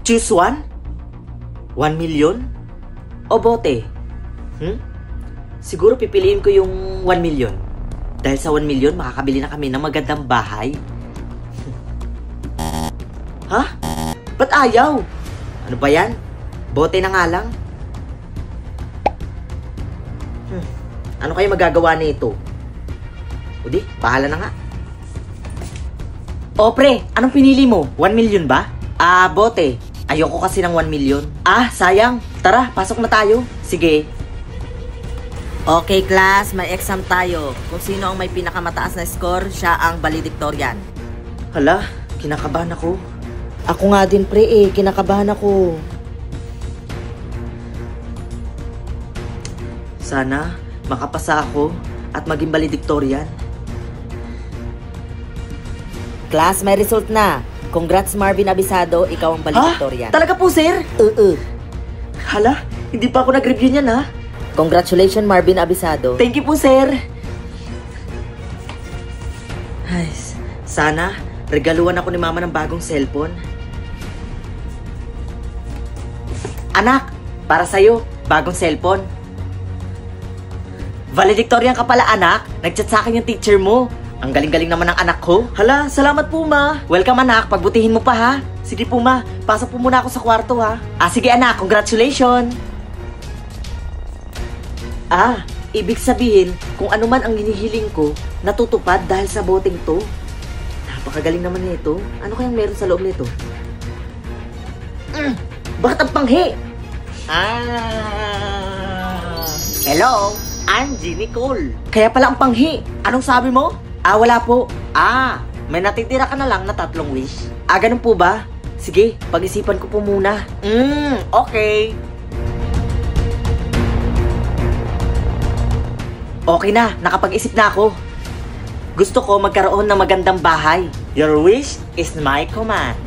Choose one? 1 million? O bote? Siguro pipiliin ko yung 1 million. Dahil sa 1 million, makakabili na kami ng magandang bahay. Ha? Ba't ayaw? Ano ba yan? Bote na nga lang. Ano kayo magagawa nito? O di, bahala na nga. O pre, anong pinili mo? 1 million ba? Bote. Ayoko kasi ng 1 million. Sayang. Tara, pasok na tayo. Sige. Okay class, may exam tayo. Kung sino ang may pinakamataas na score, siya ang valedictorian. Hala, kinakabahan ako. Ako nga din pre kinakabahan ako. Sana makapasa ako at maging valedictorian. Class, may result na. Congrats Marvin Abisado, ikaw ang valedictorian. Talaga po sir? Hala, hindi pa ako nag-review niyan ha. Congratulations Marvin Abisado. Thank you po sir. Ay, sana regaluhan ako ni mama ng bagong cellphone. Anak, para sa'yo, bagong cellphone. Valedictorian ka pala anak. Nag-chat sa akin yung teacher mo. Ang galing-galing naman ng anak ko. Hala, salamat po ma. Welcome anak, pagbutihin mo pa ha. Sige po ma, pasok po muna ako sa kwarto ha. Sige anak, congratulations. Ibig sabihin, kung ano man ang hinihiling ko, natutupad dahil sa boteng to. Napakagaling naman nito. Ano kayang meron sa loob nito? Bakit ang panghi? Hello, I'm Ginny Cole. Kaya pala ang panghi. Anong sabi mo? Wala po. May natitira ka na lang na 3 wish. Ganun po ba? Sige, pag-isipan ko po muna. Okay. Okay na, nakapag-isip na ako. Gusto ko magkaroon ng magandang bahay. Your wish is my command.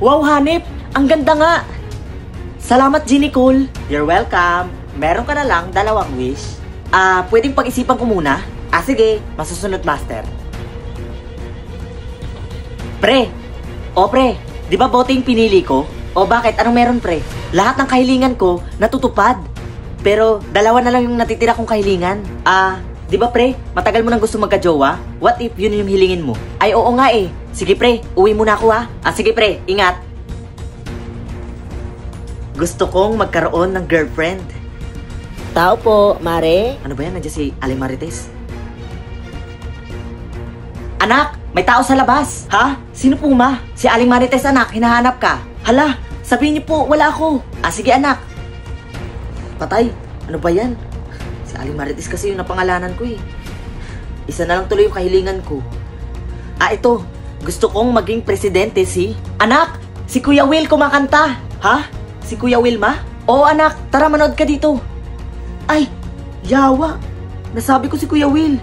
Wow, Hanip! Ang ganda nga! Salamat, Ginny Cole. You're welcome. Meron ka na lang 2 wish. Pwedeng pag-isipan ko muna? Sige. Masusunod, Master. Pre! Pre! Di ba bote yung pinili ko? Bakit? Anong meron, pre? Lahat ng kahilingan ko natutupad. Pero 2 na lang yung natitira kong kahilingan. Di ba, pre? Matagal mo nang gusto magka-jowa? What if yun yung hilingin mo? Oo nga eh. Sige, pre. Uwi muna ako ha. Sige, pre. Ingat. Gusto kong magkaroon ng girlfriend. Tao po, Mare. Ano ba yan? Nandiyan si Aling Marites. Anak! May tao sa labas! Ha? Sino po ma? Si Aling Marites anak, hinahanap ka. Hala! Sabihin niyo po, wala ako. Sige anak. Patay. Ano ba yan? Si Aling Marites kasi yung napangalanan ko eh. Isa na lang tuloy yung kahilingan ko. Ito. Gusto kong maging presidente si... Anak! Si Kuya Will kumakanta. Ha? Si Kuya Will ma? Oo anak, tara manood ka dito. Ay! Yawa! Nasabi ko si Kuya Will.